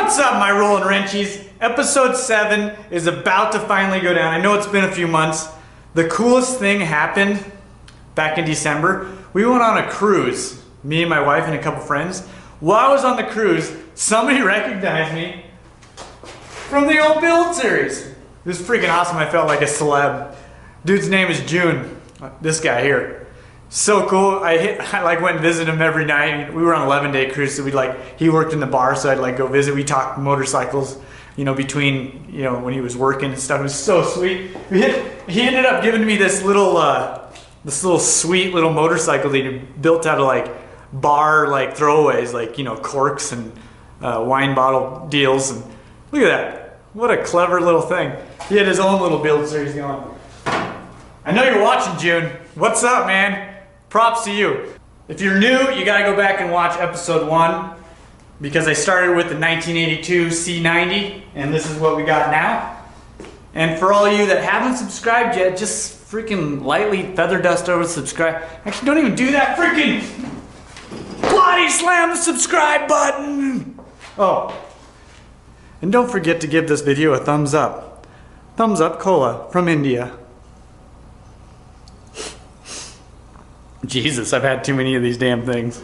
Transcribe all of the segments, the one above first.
What's up, my rolling wrenchies? Episode 7 is about to finally go down. I know it's been a few months. The coolest thing happened back in December. We went on a cruise, me and my wife and a couple friends. While I was on the cruise, somebody recognized me from the old Build series. It was freaking awesome. I felt like a celeb. Dude's name is June. This guy here. So cool. I like went and visited him every night. We were on an 11-day cruise, so he worked in the bar, so I'd go visit. We talked motorcycles, between, when he was working and stuff. It was so sweet. He ended up giving me this little sweet little motorcycle that he built out of bar throwaways, corks and wine bottle deals. And look at that. What a clever little thing. He had his own little Build series going. I know you're watching, June. What's up, man? Props to you. If you're new, you gotta go back and watch episode 1 because I started with the 1982 C90 and this is what we got now. And for all of you that haven't subscribed yet, just freaking lightly feather dust over subscribe. Actually, don't even do that. Freaking body slam the subscribe button. Oh, and don't forget to give this video a thumbs up. Thumbs up cola from India. Jesus, I've had too many of these damn things.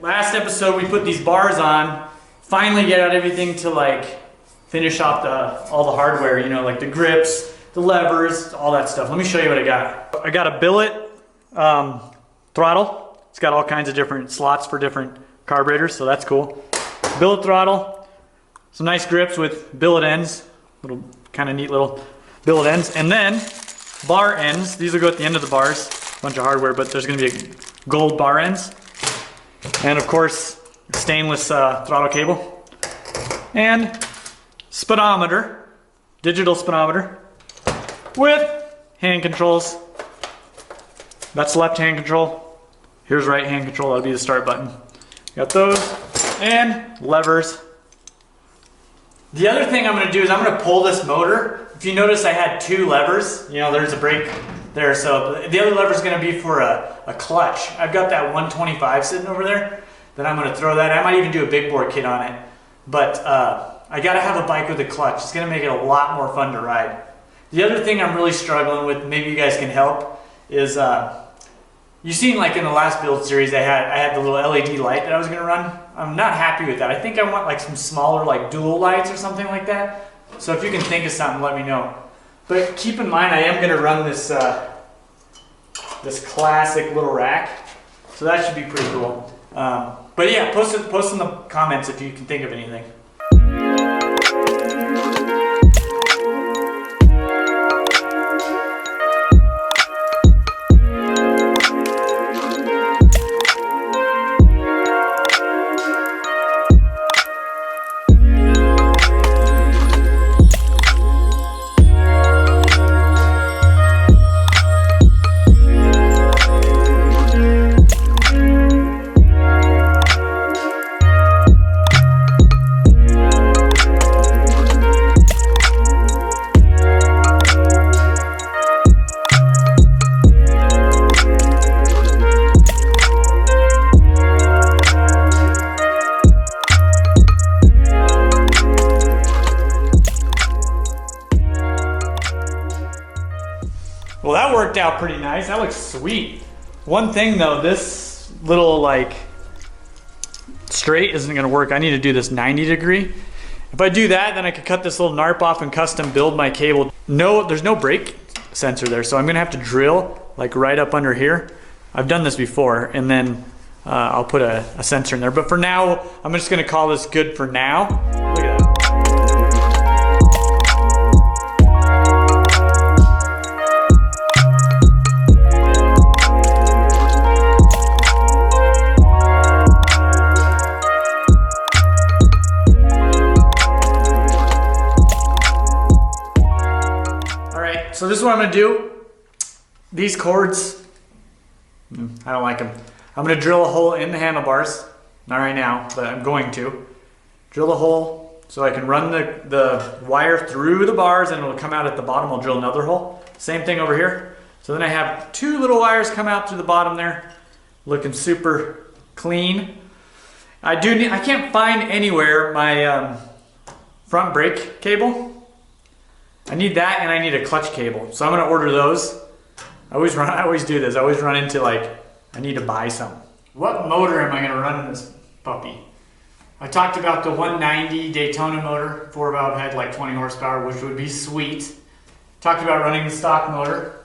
Last episode we put these bars on, finally get out everything to finish off all the hardware, the grips, the levers, all that stuff. Let me show you what I got. I got a billet throttle. It's got all kinds of different slots for different carburetors, so that's cool. Billet throttle, some nice grips with billet ends, little kind of neat little billet ends, and then bar ends. These will go at the end of the bars. Bunch of hardware, but there's going to be gold bar ends, and of course stainless throttle cable, and speedometer, digital speedometer with hand controls. That's left hand control. Here's right hand control. That'll be the start button. Got those and levers. The other thing I'm going to do is I'm going to pull this motor. If you notice, I had 2 levers. There's a brake there, so the other lever is going to be for a clutch. I've got that 125 sitting over there that I'm going to throw that. I might even do a big bore kit on it, but I got to have a bike with a clutch. It's going to make it a lot more fun to ride. The other thing I'm really struggling with, maybe you guys can help, is you've seen in the last Build series I had the little LED light that I was going to run. I'm not happy with that. I think I want some smaller dual lights or something like that. So if you can think of something, let me know. But keep in mind, I am going to run this this classic little rack, so that should be pretty cool. But yeah, post in the comments if you can think of anything. Well, that worked out pretty nice. That looks sweet. One thing though, this little straight isn't gonna work. I need to do this 90 degree. If I do that, then I could cut this little NARP off and custom build my cable. No, there's no brake sensor there, so I'm gonna have to drill right up under here. I've done this before, and then I'll put a sensor in there. But for now, I'm just gonna call this good for now. Look at that. So this is what I'm going to do. These cords, I don't like them. I'm going to drill a hole in the handlebars. Not right now, but I'm going to. Drill a hole so I can run the wire through the bars and it'll come out at the bottom. I'll drill another hole. Same thing over here. So then I have 2 little wires come out through the bottom there. Looking super clean. I can't find anywhere my front brake cable. I need that, and I need a clutch cable. So I'm gonna order those. I always do this. I always run into like, I need to buy some. What motor am I gonna run in this puppy? I talked about the 190 Daytona motor, 4-valve head, like 20 horsepower, which would be sweet. Talked about running the stock motor.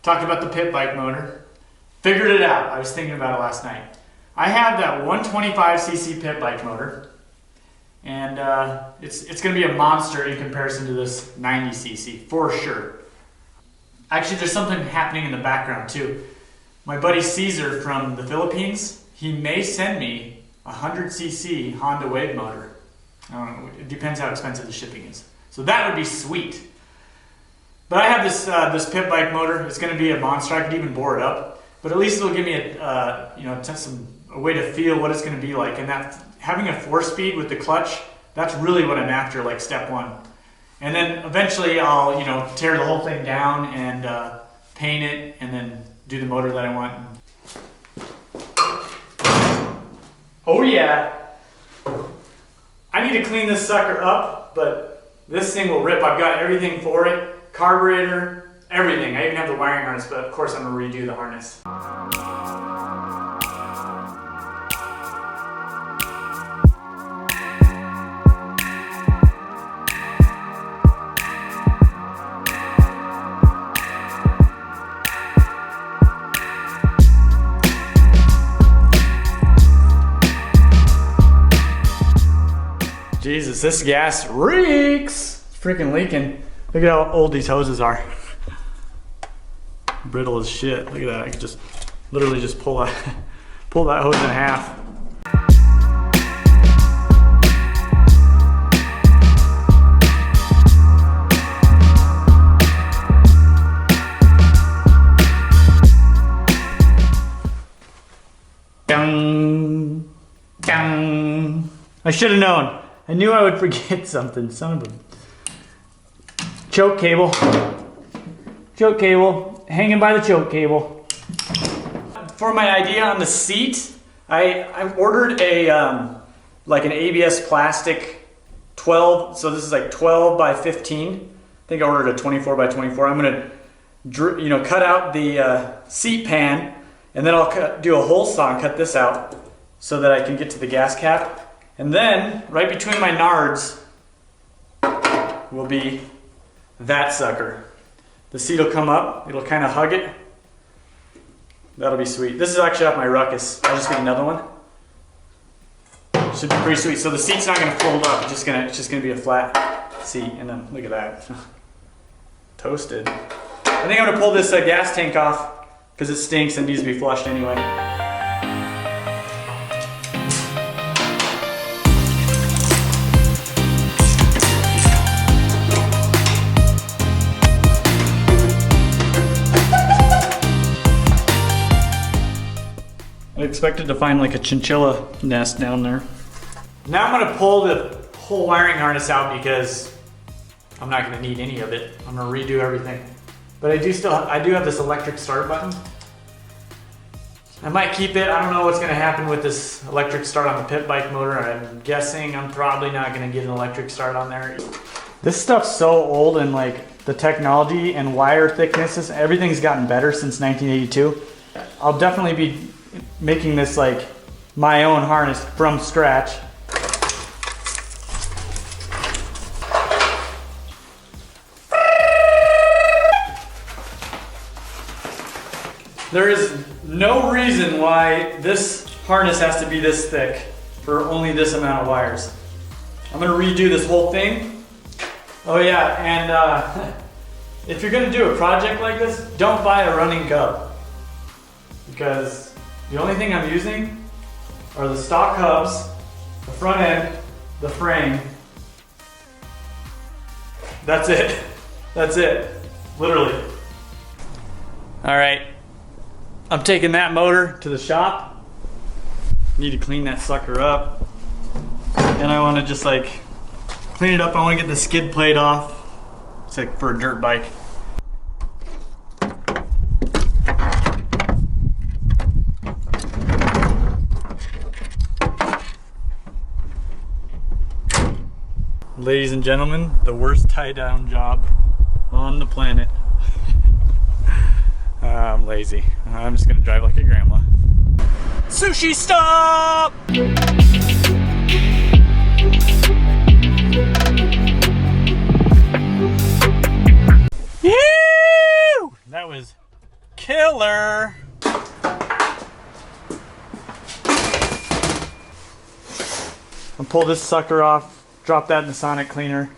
Talked about the pit bike motor. Figured it out. I was thinking about it last night. I have that 125cc pit bike motor, and it's going to be a monster in comparison to this 90cc for sure. Actually, there's something happening in the background too. My buddy Caesar from the Philippines, he may send me a 100cc Honda Wave motor. I don't know, it depends how expensive the shipping is. So that would be sweet. But I have this pit bike motor. It's going to be a monster. I could even bore it up, but at least it'll give me a way to feel what it's going to be like. And that having a 4-speed with the clutch, that's really what I'm after, like step one. And then eventually I'll tear the whole thing down and paint it, and then do the motor that I want. Oh yeah! I need to clean this sucker up, but this thing will rip. I've got everything for it. Carburetor, everything. I even have the wiring harness, but of course I'm gonna redo the harness. Jesus, this gas reeks! It's freaking leaking. Look at how old these hoses are. Brittle as shit. Look at that. I could just literally just pull that hose in half. Dang. Dang. I should have known. I knew I would forget something. Son of a... Choke cable, hanging by the choke cable. For my idea on the seat, I ordered a like an ABS plastic 12. So this is like 12 by 15. I think I ordered a 24 by 24. I'm gonna cut out the seat pan, and then I'll do a hole saw and cut this out so that I can get to the gas cap. And then right between my nards will be that sucker. The seat will come up, it'll kind of hug it. That'll be sweet. This is actually off my Ruckus. I'll just get another one. Should be pretty sweet. So the seat's not gonna fold up, it's just gonna be a flat seat. And then look at that. Toasted. I think I'm gonna pull this gas tank off because it stinks and needs to be flushed anyway. I expected to find like a chinchilla nest down there. Now I'm gonna pull the whole wiring harness out because I'm not gonna need any of it. I'm gonna redo everything. But I do have this electric start button. I might keep it. I don't know what's gonna happen with this electric start on the pit bike motor. I'm guessing I'm probably not gonna get an electric start on there. This stuff's so old, and like the technology and wire thicknesses, everything's gotten better since 1982. I'll definitely be making this like my own harness from scratch. There is no reason why this harness has to be this thick for only this amount of wires. I'm gonna redo this whole thing. Oh yeah, and if you're gonna do a project like this, don't buy a running Cub, because the only thing I'm using are the stock hubs, the front end, the frame. That's it. That's it. Literally. All right. I'm taking that motor to the shop. Need to clean that sucker up. And I want to just like clean it up. I want to get the skid plate off. It's like for a dirt bike. Ladies and gentlemen, the worst tie-down job on the planet. I'm lazy. I'm just gonna drive like a grandma. Sushi stop! Woo! That was killer. I'll pull this sucker off, drop that in the sonic cleaner.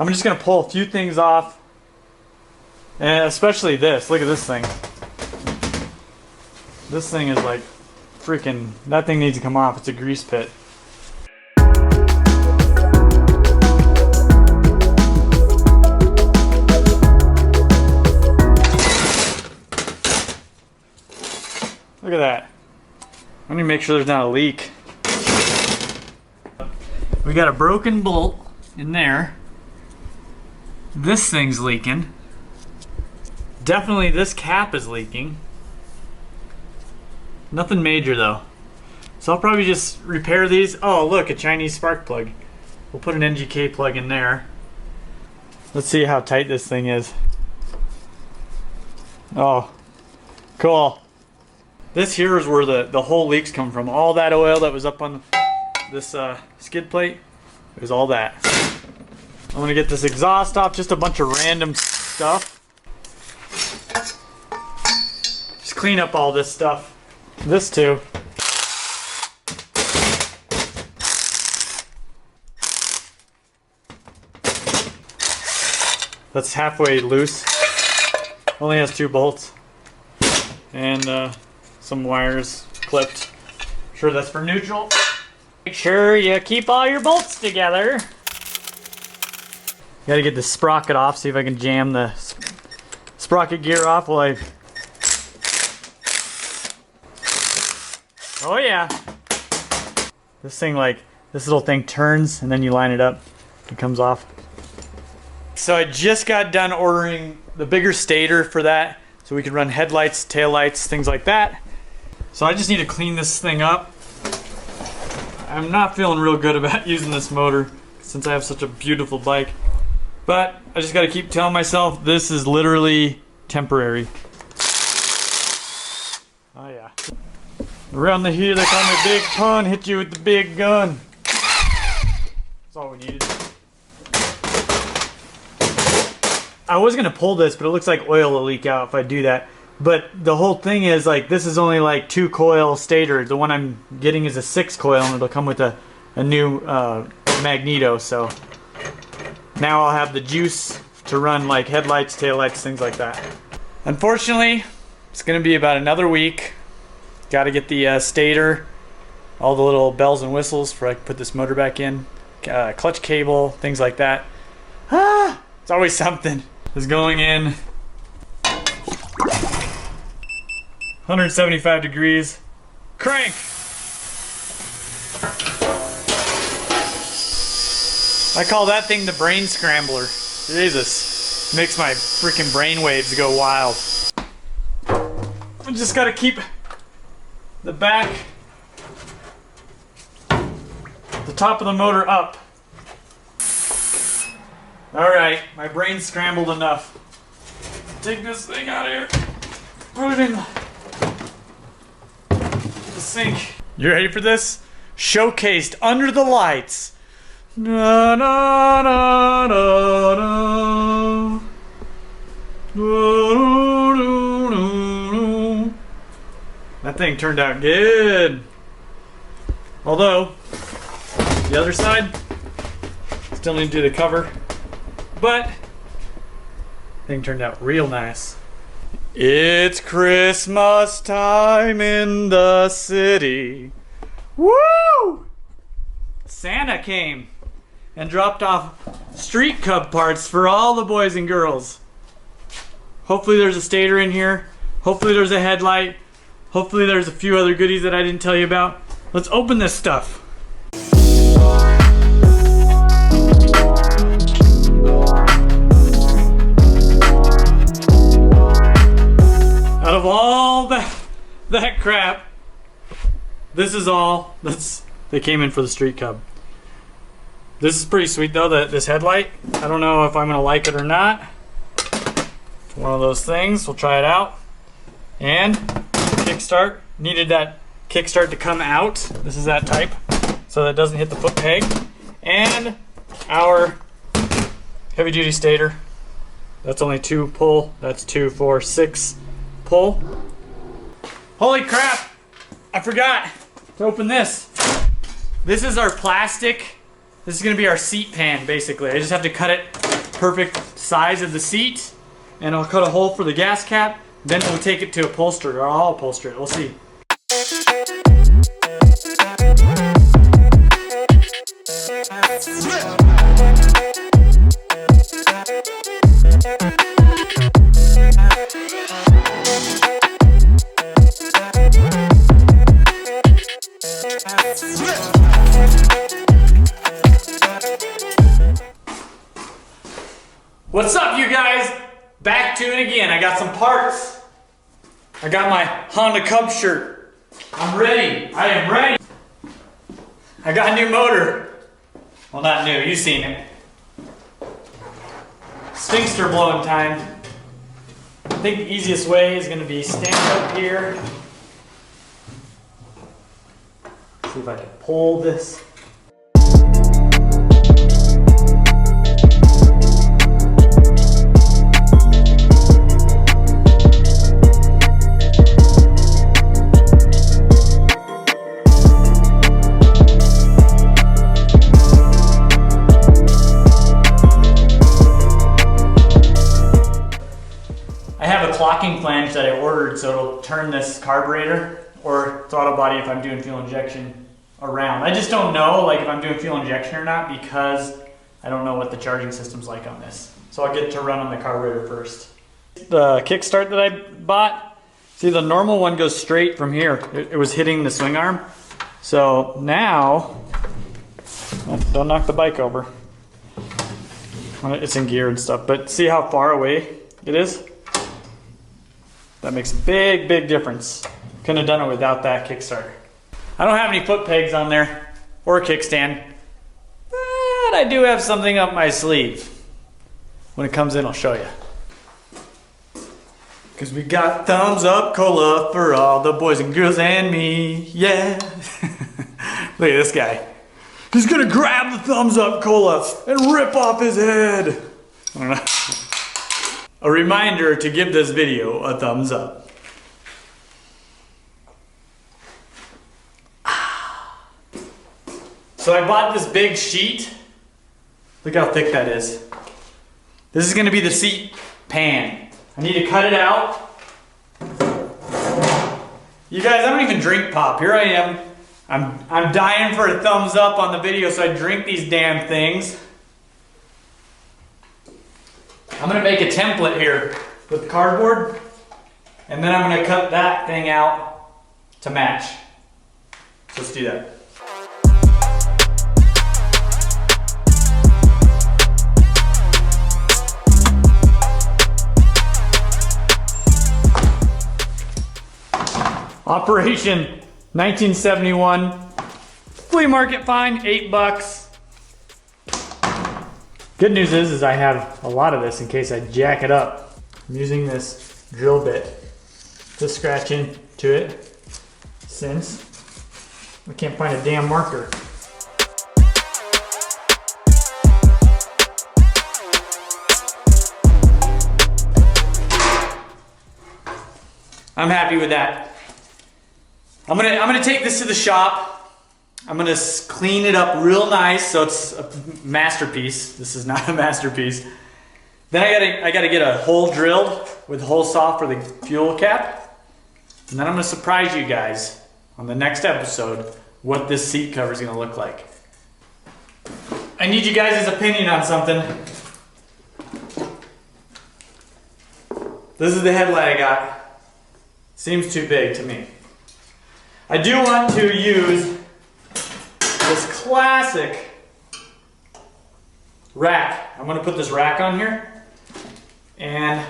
I'm just gonna pull a few things off, and especially this. Look at this thing. This thing is like freaking, that thing needs to come off. It's a grease pit. Look at that. Let me make sure there's not a leak. We got a broken bolt in there. This thing's leaking. Definitely this cap is leaking. Nothing major though. So I'll probably just repair these. Oh look, a Chinese spark plug. We'll put an NGK plug in there. Let's see how tight this thing is. Oh, cool. This here is where the whole leaks come from. All that oil that was up on this skid plate, it was all that. I'm gonna get this exhaust off, just a bunch of random stuff. Just clean up all this stuff. This too. That's halfway loose. Only has 2 bolts. And some wires clipped. Sure that's for neutral. Make sure you keep all your bolts together. Gotta get the sprocket off, see if I can jam the sprocket gear off while I... Oh yeah! This thing, like, this little thing turns and then you line it up. It comes off. So I just got done ordering the bigger stator for that, so we can run headlights, taillights, things like that. So I just need to clean this thing up. I'm not feeling real good about using this motor since I have such a beautiful bike. But I just gotta keep telling myself this is literally temporary. Oh yeah. Around the here they call me Big Pun, hit you with the big gun. That's all we needed. I was gonna pull this, but it looks like oil will leak out if I do that. But the whole thing is, like, this is only like 2 coil stator. The one I'm getting is a 6 coil, and it'll come with a new magneto. So now I'll have the juice to run like headlights, taillights, things like that. Unfortunately, it's gonna be about another week. Got to get the stator, all the little bells and whistles for I can put this motor back in, clutch cable, things like that. Ah, it's always something. Is going in. 175 degrees. Crank! I call that thing the brain scrambler. Jesus. Makes my freaking brain waves go wild. I just gotta keep the back, the top of the motor up. Alright, my brain's scrambled enough. Take this thing out of here. Put it in the sink. You ready for this? Showcased under the lights. Na, na, na, na, na. That thing turned out good. Although, the other side, still need to do the cover. But, thing turned out real nice. It's Christmas time in the city. Woo! Santa came and dropped off StreetCub parts for all the boys and girls. Hopefully there's a stator in here. Hopefully there's a headlight. Hopefully there's a few other goodies that I didn't tell you about. Let's open this stuff. Out of all that crap, this is all they came in for the StreetCub. This is pretty sweet though, this headlight. I don't know if I'm gonna like it or not. It's one of those things, we'll try it out. And kickstart, needed that kickstart to come out. This is that type, so that it doesn't hit the foot peg. And our heavy duty stator. That's only 2 pull, that's 2, 4, 6 pull. Holy crap, I forgot to open this. This is our plastic. This is gonna be our seat pan, basically. I just have to cut it perfect size of the seat, and I'll cut a hole for the gas cap, then we'll take it to upholster, or I'll upholster it, we'll see. What's up, you guys? Back to it again. I got some parts. I got my Honda Cub shirt. I'm ready. I am ready. I got a new motor. Well, not new. You've seen it. Stinkster blowing time. I think the easiest way is going to be stand up here. See if I can pull this. Clocking flange that I ordered, so it'll turn this carburetor or throttle body if I'm doing fuel injection around. I just don't know like if I'm doing fuel injection or not, because I don't know what the charging system's like on this. So I'll get to run on the carburetor first. The kickstart that I bought, see the normal one goes straight from here. It was hitting the swing arm. So now, don't knock the bike over. It's in gear and stuff, but see how far away it is? That makes a big, big difference. Couldn't have done it without that kickstart. I don't have any foot pegs on there or a kickstand, but I do have something up my sleeve. When it comes in, I'll show you. Cause we got thumbs up cola for all the boys and girls and me, yeah. Look at this guy. He's gonna grab the thumbs up cola and rip off his head. I don't know. A reminder to give this video a thumbs up. So I bought this big sheet. Look how thick that is. This is gonna be the seat pan. I need to cut it out. You guys, I don't even drink pop. Here I am. I'm dying for a thumbs up on the video, so I drink these damn things. I'm gonna make a template here with cardboard, and then I'm gonna cut that thing out to match. So let's do that. Operation 1971, flea market find, $8. Good news is I have a lot of this in case I jack it up. I'm using this drill bit to scratch into it since I can't find a damn marker. I'm happy with that. I'm gonna take this to the shop. I'm gonna clean it up real nice so it's a masterpiece. This is not a masterpiece. Then I gotta get a hole drilled with hole saw for the fuel cap. And then I'm gonna surprise you guys on the next episode what this seat cover is gonna look like. I need you guys' opinion on something. This is the headlight I got. Seems too big to me. I do want to use this classic rack. I'm gonna put this rack on here, and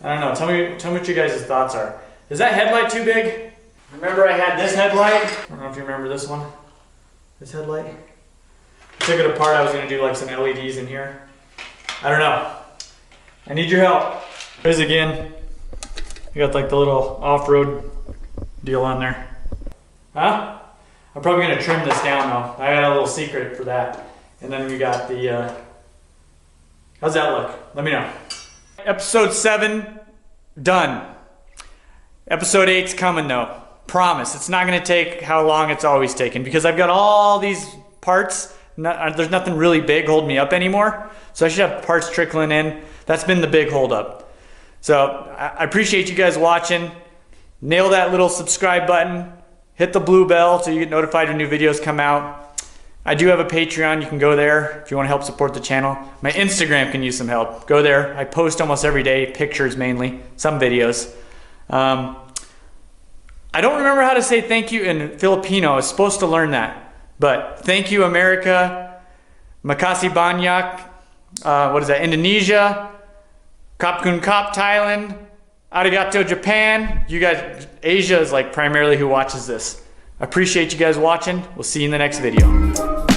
I don't know. Tell me what you guys' thoughts are. Is that headlight too big? Remember I had this headlight? I don't know if you remember this one. This headlight. Took it apart, I was gonna do like some LEDs in here. I don't know. I need your help. Here's again. You got like the little off-road deal on there. Huh? I'm probably gonna trim this down though. I got a little secret for that. And then we got the, how's that look? Let me know. Episode 7, done. Episode 8's coming though. Promise. It's not gonna take how long it's always taken because I've got all these parts. There's nothing really big holding me up anymore. So I should have parts trickling in. That's been the big holdup. So I appreciate you guys watching. Nail that little subscribe button. Hit the blue bell so you get notified when new videos come out. I do have a Patreon. You can go there if you want to help support the channel. My Instagram can use some help. Go there. I post almost every day, pictures mainly, some videos. I don't remember how to say thank you in Filipino. I was supposed to learn that. But thank you, America. Makasih banyak. What is that? Indonesia. Kapkun Kap, Thailand. Arigato, Japan. You guys, Asia is like primarily who watches this. I appreciate you guys watching. We'll see you in the next video.